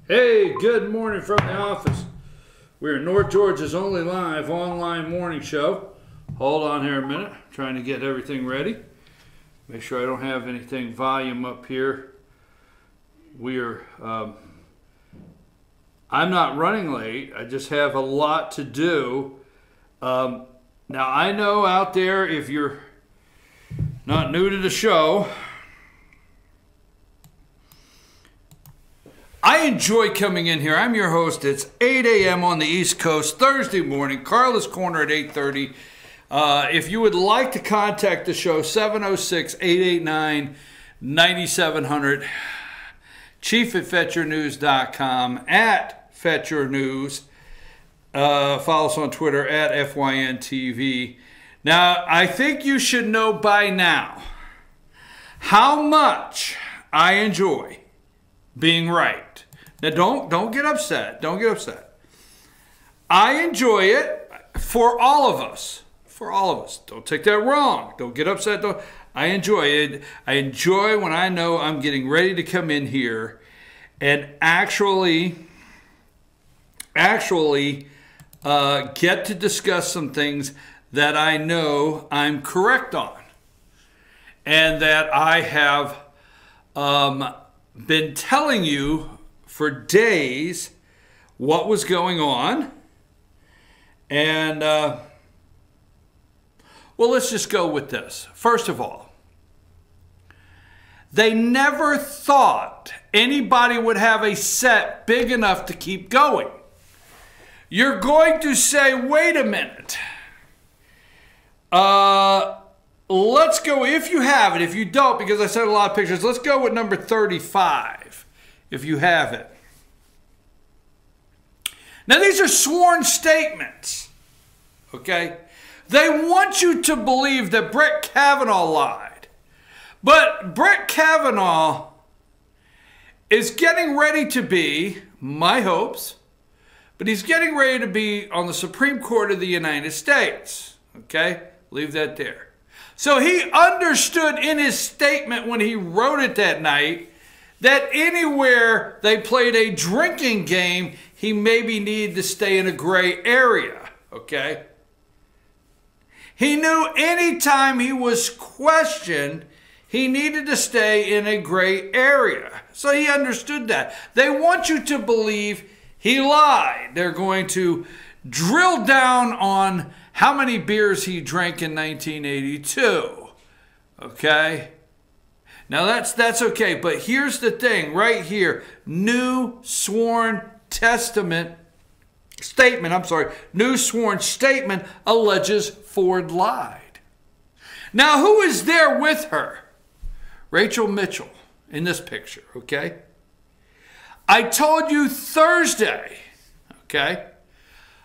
Hey, good morning from the office. We're North Georgia's only live online morning show. Hold on here a minute. I'm trying to get everything ready. Make sure I don't have anything volume up here. I'm not running late. I just have a lot to do. Now I know out there, if you're not new to the show, I enjoy coming in here. I'm your host. It's 8 a.m. on the East Coast, Thursday morning. Carla's Corner at 8:30. If you would like to contact the show, 706-889-9700. Chief at FetchYourNews.com, at FetchYourNews. Follow us on Twitter at FYNTV. Now, I think you should know by now how much I enjoy being right. Now, don't get upset. Don't get upset. I enjoy it for all of us. For all of us. Don't take that wrong. Don't get upset. I enjoy it. I enjoy when I know I'm getting ready to come in here and actually get to discuss some things that I know I'm correct on, and that I have been telling you for days what was going on. And well, let's just go with this. First of all, they never thought anybody would have a set big enough to keep going. You're going to say, wait a minute. Let's go, if you have it. If you don't, because I sent a lot of pictures, let's go with number 35, if you have it. Now, these are sworn statements, okay? They want you to believe that Brett Kavanaugh lied. But Brett Kavanaugh is getting ready to be, my hopes, but he's getting ready to be on the Supreme Court of the United States, okay? Leave that there. So he understood in his statement when he wrote it that night that anywhere they played a drinking game, he maybe needed to stay in a gray area, okay? He knew anytime he was questioned, he needed to stay in a gray area. So he understood that. They want you to believe he lied. They're going to drill down on how many beers he drank in 1982, okay? Now that's okay, but here's the thing right here. New sworn statement alleges Ford lied. Now, who is there with her? Rachel Mitchell in this picture, okay? I told you Thursday, okay?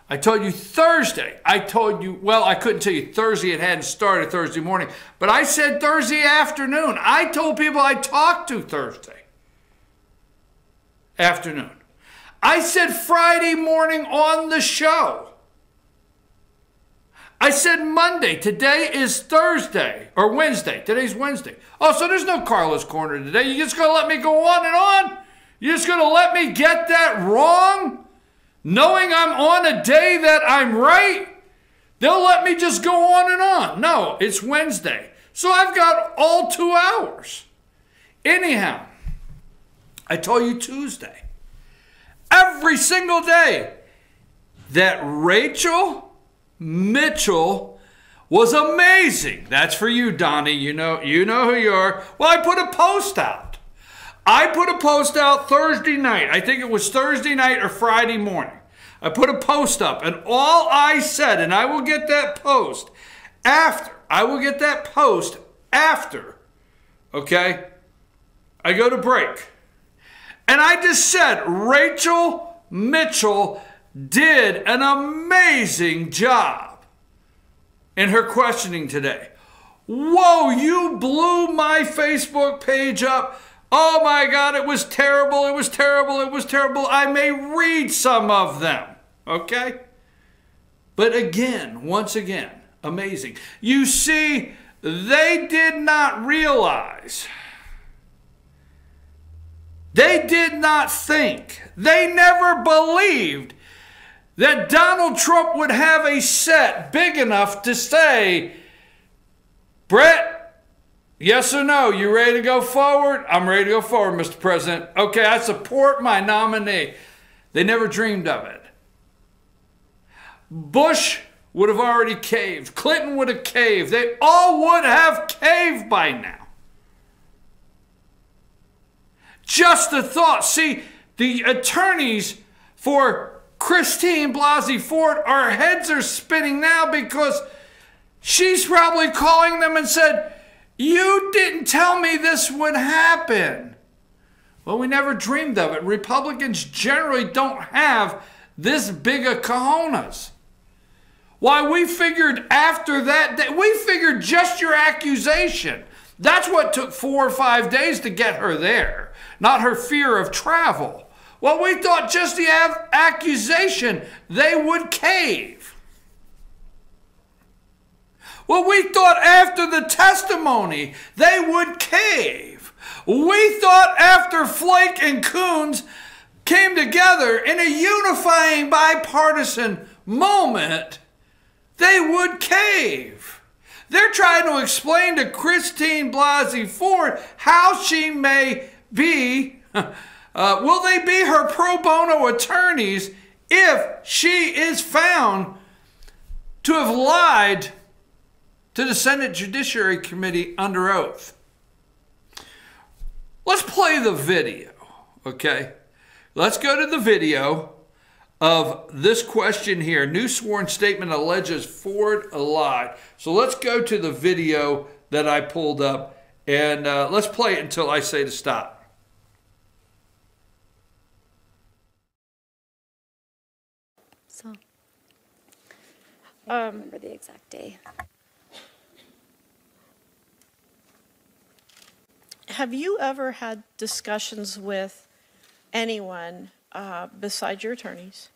I told you Thursday. Well, I couldn't tell you Thursday. It hadn't started Thursday morning. But I said Thursday afternoon. I told people I talked to Thursday afternoon. I said Friday morning on the show. I said Monday. Today is Thursday. Or Wednesday. Today's Wednesday. Oh, so there's no Carla's Corner today. You just going to let me go on and on? You just going to let me get that wrong? Knowing I'm on a day that I'm right, they'll let me just go on and on. No, it's Wednesday. So I've got all 2 hours. Anyhow, I told you Tuesday, every single day, that Rachel Mitchell was amazing. That's for you, Donnie. You know who you are. Well, I put a post out. I put a post out Thursday night. I think it was Thursday night or Friday morning. I put a post up, and all I said, and I will get that post after, okay, I go to break. And I just said, Rachel Mitchell did an amazing job in her questioning today. Whoa, you blew my Facebook page up. Oh my God, it was terrible, it was terrible, it was terrible. I may read some of them, okay? But again, once again, amazing. You see, they did not realize They did not think, they never believed that Donald Trump would have a set big enough to say, Brett, yes or no, you ready to go forward? I'm ready to go forward, Mr. President. Okay, I support my nominee. They never dreamed of it. Bush would have already caved. Clinton would have caved. They all would have caved by now. Just a thought. See, the attorneys for Christine Blasey Ford, our heads are spinning now because she's probably calling them and said, you didn't tell me this would happen. Well, we never dreamed of it. Republicans generally don't have this big of cojones. Why, we figured after that, we figured just your accusation. That's what took 4 or 5 days to get her there, not her fear of travel. Well, we thought just the accusation, they would cave. Well, we thought after the testimony, they would cave. We thought after Flake and Coons came together in a unifying bipartisan moment, they would cave. They're trying to explain to Christine Blasey Ford how she may be, will they be her pro bono attorneys if she is found to have lied to the Senate Judiciary Committee under oath. Let's play the video, okay? Let's go to the video of this question here. New sworn statement alleges Ford lied. So let's go to the video that I pulled up, and let's play it until I say to stop. So, I don't remember the exact day. Have you ever had discussions with anyone besides your attorneys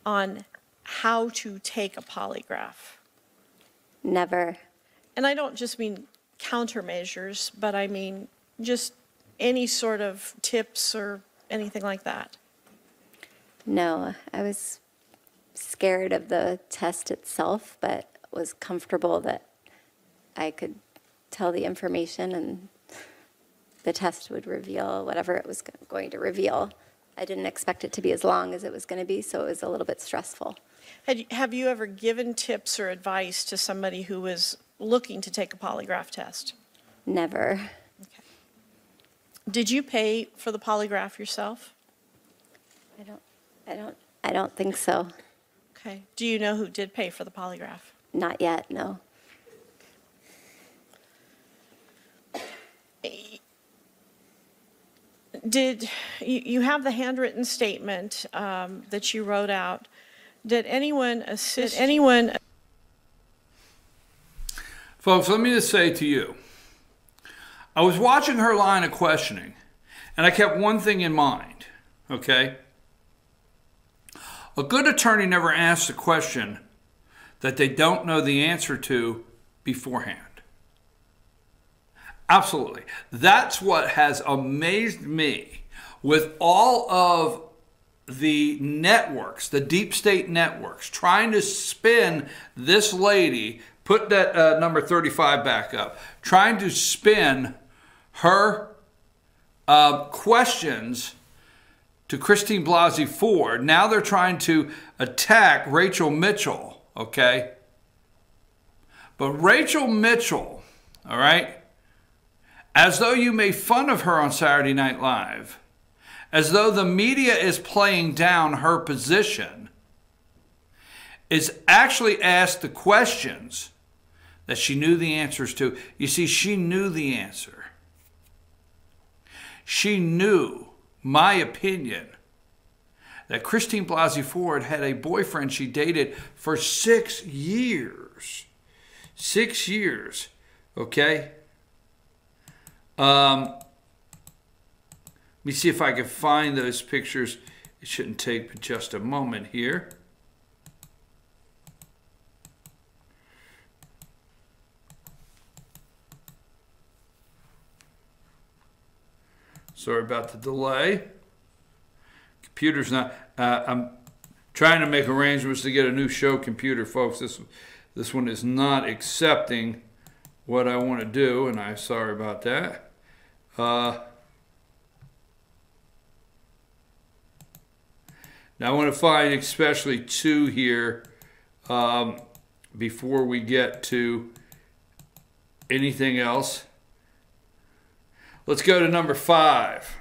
on how to take a polygraph? Never. And I don't just mean countermeasures, but I mean just any sort of tips or anything like that. No, I was scared of the test itself, but was comfortable that I could tell the information and the test would reveal whatever it was going to reveal. I didn't expect it to be as long as it was going to be, so it was a little bit stressful. Have you ever given tips or advice to somebody who was looking to take a polygraph test? Never. Okay. Did you pay for the polygraph yourself? I don't think so. Okay. Do you know who did pay for the polygraph? Not yet, no. Did you have the handwritten statement that you wrote out? Did anyone assist anyone? Folks, let me just say to you, I was watching her line of questioning, and I kept one thing in mind, okay? A good attorney never asks a question that they don't know the answer to beforehand. Absolutely. That's what has amazed me with all of the networks, the deep state networks, trying to spin this lady, put that number 35 back up, trying to spin her questions to Christine Blasey Ford. Now they're trying to attack Rachel Mitchell, okay? But Rachel Mitchell, all right, as though you made fun of her on Saturday Night Live, as though the media is playing down her position, is actually asked the questions that she knew the answers to. You see, she knew the answer. She knew, my opinion, that Christine Blasey Ford had a boyfriend she dated for 6 years. 6 years, okay? Let me see if I can find those pictures. It shouldn't take but just a moment here. Sorry about the delay. Computer's not, I'm trying to make arrangements to get a new show computer, folks. This one is not accepting what I want to do, and I'm sorry about that. Now I want to find especially 2 here before we get to anything else. Let's go to number 5.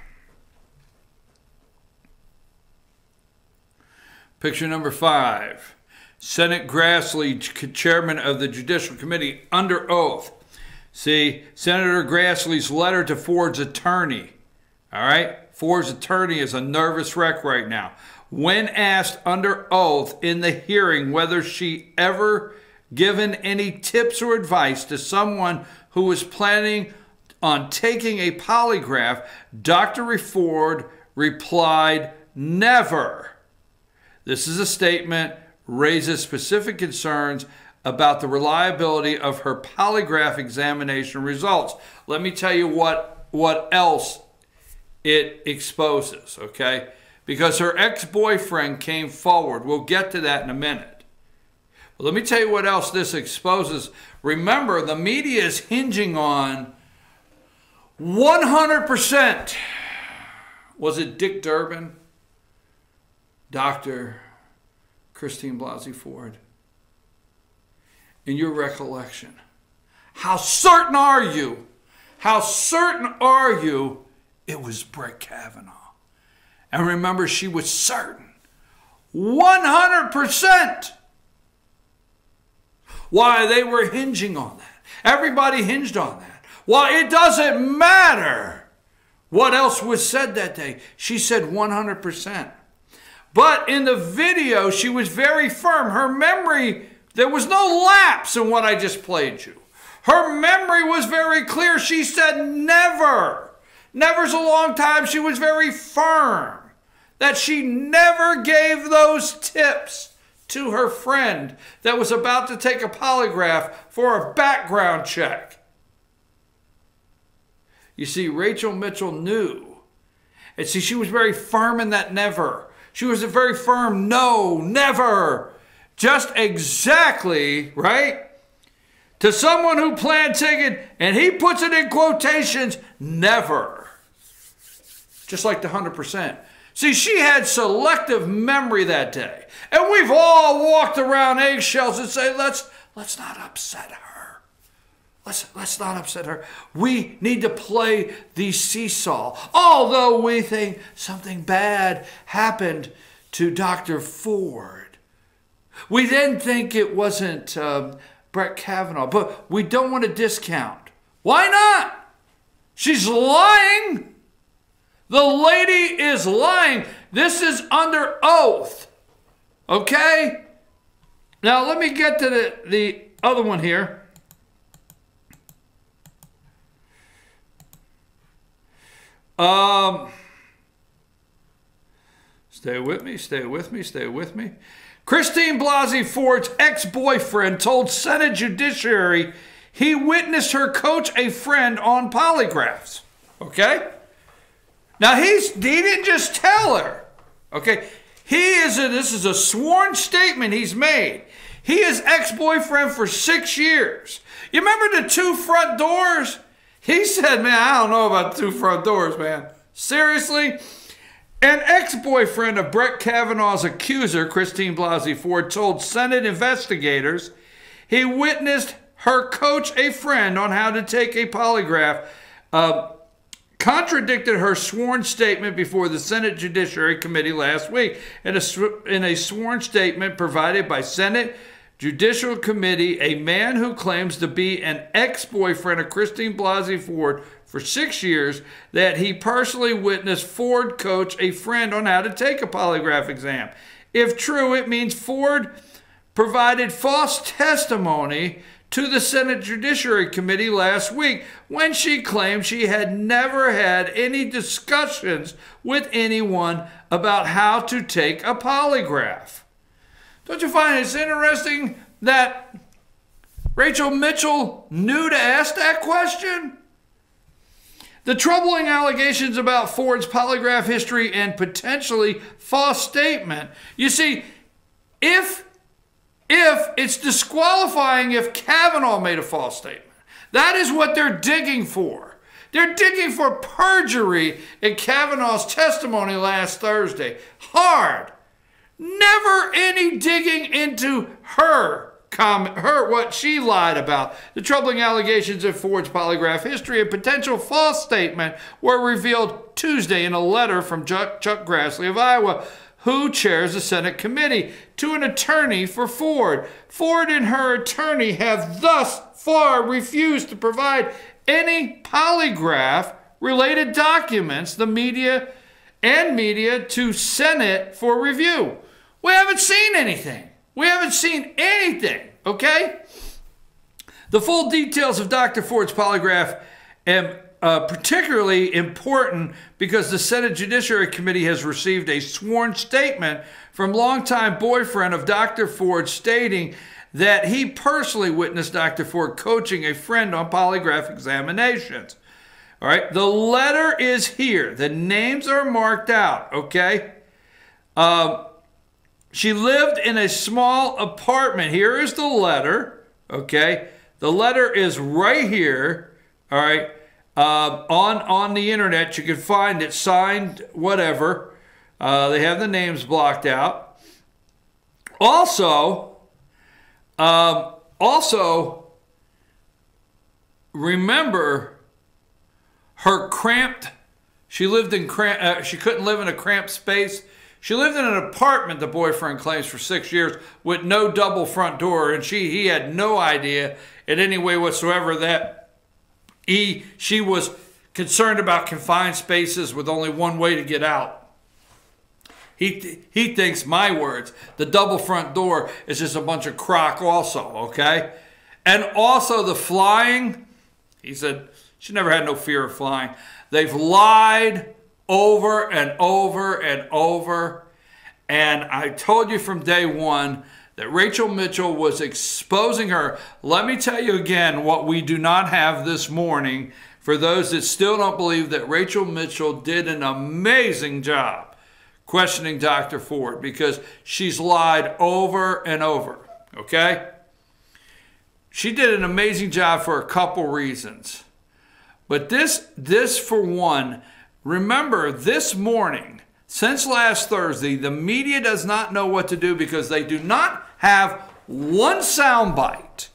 Picture number 5. Senate Grassley, chairman of the Judicial Committee, under oath. See, Senator Grassley's letter to Ford's attorney. All right? Ford's attorney is a nervous wreck right now. When asked under oath in the hearing whether she ever given any tips or advice to someone who was planning on taking a polygraph, Dr. Ford replied, "Never." This is a statement raises specific concerns about the reliability of her polygraph examination results. Let me tell you what else it exposes, okay? Because her ex-boyfriend came forward. We'll get to that in a minute. But let me tell you what else this exposes. Remember, the media is hinging on 100%. Was it Dick Durbin? Dr. Christine Blasey Ford? In your recollection, how certain are you? How certain are you it was Brett Kavanaugh? And remember, she was certain. 100%. Why? They were hinging on that. Everybody hinged on that. Why? It doesn't matter what else was said that day. She said 100%. But in the video, she was very firm. Her memory, there was no lapse in what I just played you. Her memory was very clear. She said never. Never's a long time. She was very firm that she never gave those tips to her friend that was about to take a polygraph for a background check. You see, Rachel Mitchell knew. And see, she was very firm in that never. She was a very firm no, never. Just exactly, right? To someone who planned taking, and he puts it in quotations, never. Just like the 100%. See, she had selective memory that day. And we've all walked around eggshells and say, let's not upset her. Let's not upset her. We need to play the seesaw. Although we think something bad happened to Dr. Ford. We then think it wasn't Brett Kavanaugh, but we don't want to discount. Why not? She's lying. The lady is lying. This is under oath. Okay? Now let me get to the other one here. Stay with me, stay with me, stay with me. Christine Blasey Ford's ex-boyfriend told Senate Judiciary he witnessed her coach a friend on polygraphs. Okay? Now he didn't just tell her. Okay? This is a sworn statement he's made. He is ex-boyfriend for 6 years. You remember the 2 front doors? He said, man, I don't know about 2 front doors, man. Seriously? An ex-boyfriend of Brett Kavanaugh's accuser, Christine Blasey Ford, told Senate investigators he witnessed her coach a friend on how to take a polygraph, contradicted her sworn statement before the Senate Judiciary Committee last week. In a sworn statement provided by Senate Judicial Committee, a man who claims to be an ex-boyfriend of Christine Blasey Ford for 6 years, that he personally witnessed Ford coach a friend on how to take a polygraph exam. If true, it means Ford provided false testimony to the Senate Judiciary Committee last week when she claimed she had never had any discussions with anyone about how to take a polygraph. Don't you find it interesting that Rachel Mitchell knew to ask that question? The troubling allegations about Ford's polygraph history and potentially false statement. You see, if it's disqualifying if Kavanaugh made a false statement. That is what they're digging for. They're digging for perjury in Kavanaugh's testimony last Thursday. Hard. Never any digging into what she lied about. The troubling allegations of Ford's polygraph history and potential false statement were revealed Tuesday in a letter from Chuck Grassley of Iowa, who chairs the Senate committee, to an attorney for Ford. Ford and her attorney have thus far refused to provide any polygraph-related documents, the media to Senate for review. We haven't seen anything. We haven't seen anything, okay? The full details of Dr. Ford's polygraph are particularly important because the Senate Judiciary Committee has received a sworn statement from longtime boyfriend of Dr. Ford stating that he personally witnessed Dr. Ford coaching a friend on polygraph examinations. All right, the letter is here. The names are marked out, okay? She lived in a small apartment. Here is the letter, okay? The letter is right here, all right? On the internet, you can find it signed, whatever. They have the names blocked out. Also, remember her cramped. She lived in she couldn't live in a cramped space. She lived in an apartment, the boyfriend claims, for 6 years with no double front door, and he had no idea in any way whatsoever that she was concerned about confined spaces with only one way to get out. He thinks, my words, the double front door is just a bunch of crock also, okay? And also the flying, he said she never had no fear of flying. They've lied over and over and over. And I told you from day one that Rachel Mitchell was exposing her. Let me tell you again what we do not have this morning for those that still don't believe that Rachel Mitchell did an amazing job questioning Dr. Ford, because she's lied over and over, okay? She did an amazing job for a couple reasons. But this for one, remember this morning, since last Thursday, the media does not know what to do because they do not have one soundbite.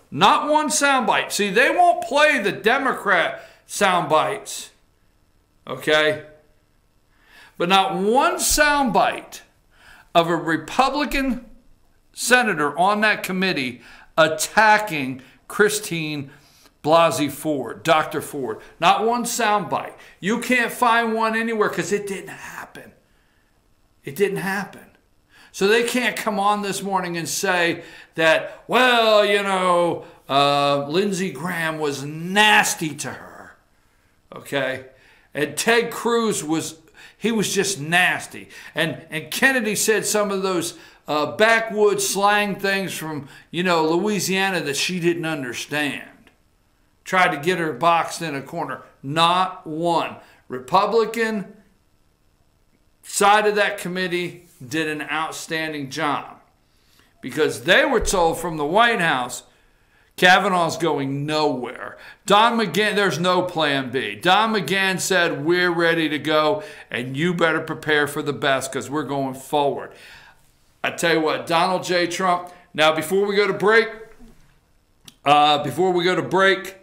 Not one soundbite. See, they won't play the Democrat soundbites, okay? But not one soundbite of a Republican senator on that committee attacking Christine Blasey Ford, Dr. Ford. Not one soundbite. You can't find one anywhere because it didn't happen. It didn't happen. So they can't come on this morning and say that, well, you know, Lindsey Graham was nasty to her, okay? And Ted Cruz was just nasty. And Kennedy said some of those backwoods slang things from, you know, Louisiana that she didn't understand. Tried to get her boxed in a corner. Not one. Republican side of that committee did an outstanding job because they were told from the White House, Kavanaugh's going nowhere. Don McGahn, there's no plan B. Don McGahn said, we're ready to go, and you better prepare for the best because we're going forward. I tell you what, Donald J. Trump. Now, before we go to break,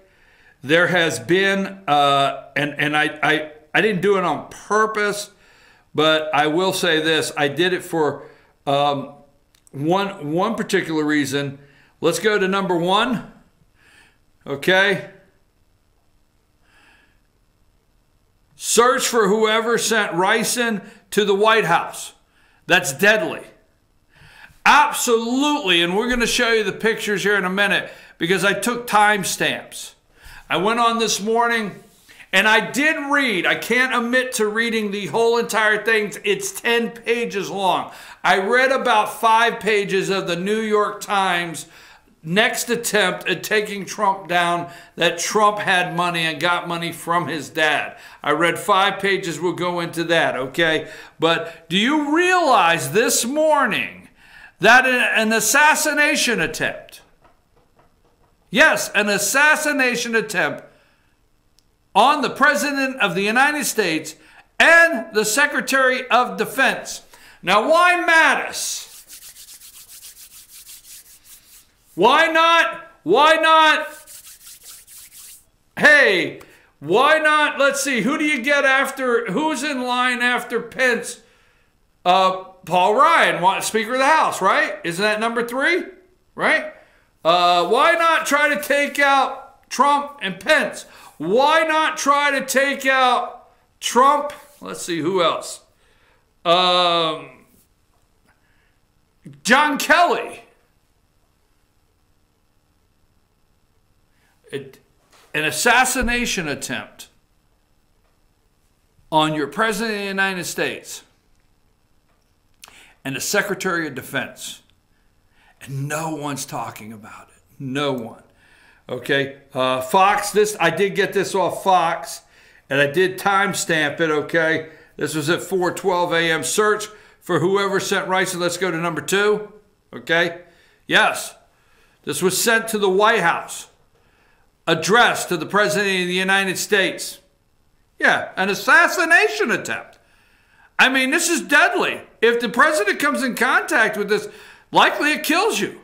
there has been, and I didn't do it on purpose, but I will say this. I did it for one particular reason. Let's go to number one, okay? Search for whoever sent ricin to the White House. That's deadly. Absolutely, and we're going to show you the pictures here in a minute because I took timestamps. I went on this morning and I did read. I can't omit to reading the whole entire thing. It's 10 pages long. I read about 5 pages of the New York Times next attempt at taking Trump down, that Trump had money and got money from his dad. I read 5 pages. We'll go into that, okay? But do you realize this morning that an assassination attempt, yes, an assassination attempt on the President of the United States and the Secretary of Defense. Now, why Mattis? Why not? Why not? Hey, why not? Let's see. Who do you get after? Who's in line after Pence? Paul Ryan, Speaker of the House, right? Isn't that number 3? Right? Why not try to take out Trump and Pence? Why not try to take out Trump? Let's see, who else? John Kelly. An assassination attempt on your President of the United States and the Secretary of Defense. And no one's talking about it. No one. Okay. Fox, I did get this off Fox, and I did timestamp it, okay? This was at 4:12 a.m. Search for whoever sent rice. Let's go to number 2. Okay. Yes. This was sent to the White House. Addressed to the President of the United States. Yeah, an assassination attempt. I mean, this is deadly. If the President comes in contact with this, likely it kills you.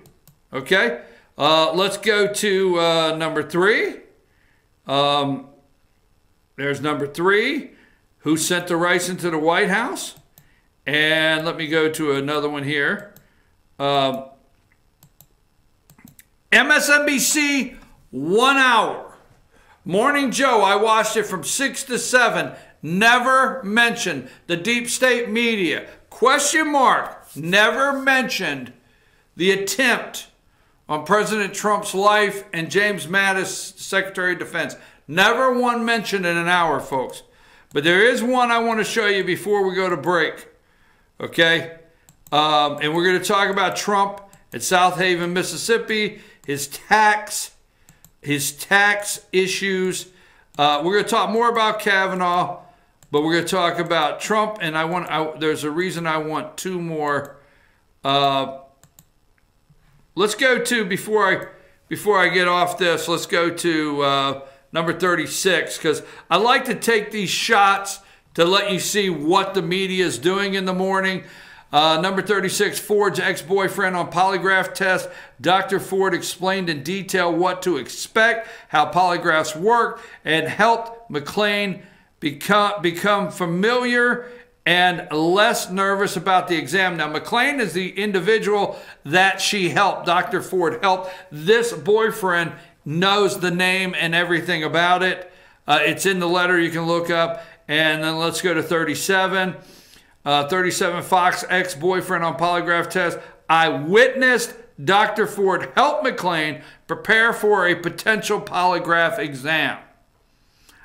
Okay? Let's go to number 3. There's number 3. Who sent the rice into the White House? And let me go to another one here. MSNBC, 1 hour. Morning Joe, I watched it from 6 to 7. Never mentioned the deep state media. Question mark. Never mentioned the attempt on President Trump's life and James Mattis, Secretary of Defense. Never one mentioned in an hour, folks. But there is one I want to show you before we go to break. Okay? And we're going to talk about Trump at South Haven, Mississippi, his tax issues. We're going to talk more about Kavanaugh, but we're going to talk about Trump. And there's a reason I want 2 more. Let's go to, before I get off this, let's go to number 36, because I like to take these shots to let you see what the media is doing in the morning. Number 36, Ford's ex-boyfriend on polygraph test. Dr. Ford explained in detail what to expect, how polygraphs work, and helped McClain become familiar and less nervous about the exam. Now, McClain is the individual that she helped. Dr. Ford helped. This boyfriend knows the name and everything about it. It's in the letter you can look up. And then let's go to 37. 37, Fox ex-boyfriend on polygraph test. I witnessed Dr. Ford help McClain prepare for a potential polygraph exam.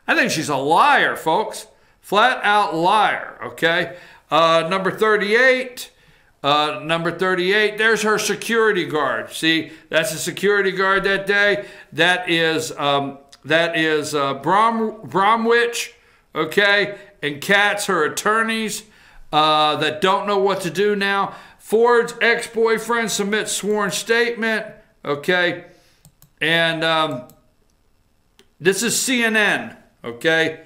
I think she's a liar, folks. Flat out liar, okay? Number 38. Number 38, there's her security guard. See, that's a security guard that day. That is Bromwich, okay? And Katz, her attorneys that don't know what to do now. Ford's ex-boyfriend submits sworn statement, okay? And this is CNN, okay?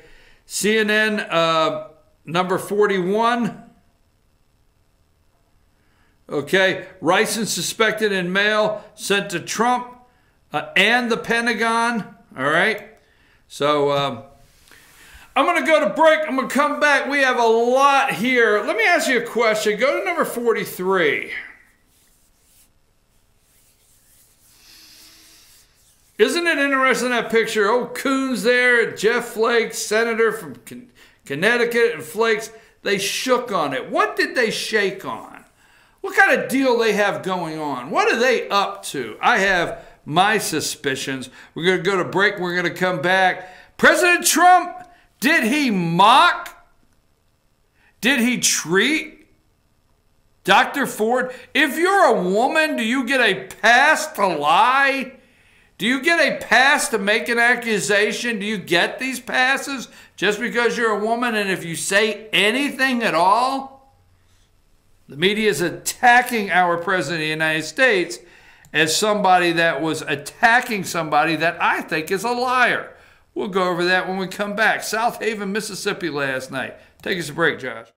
CNN number 41. Okay, Rice suspected in mail sent to Trump and the Pentagon. All right, so I'm going to go to break. I'm going to come back. We have a lot here. Let me ask you a question. Go to number 43. Isn't it interesting, that picture? Oh, Coons there, Jeff Flake, senator from Connecticut, and Flakes. They shook on it. What did they shake on? What kind of deal they have going on? What are they up to? I have my suspicions. We're going to go to break. We're going to come back. President Trump, did he mock? Did he treat Dr. Ford, if you're a woman, do you get a pass to lie? Do you get a pass to make an accusation? Do you get these passes just because you're a woman? And if you say anything at all, the media is attacking our President of the United States as somebody that was attacking somebody that I think is a liar. We'll go over that when we come back. South Haven, Mississippi last night. Take us a break, Josh.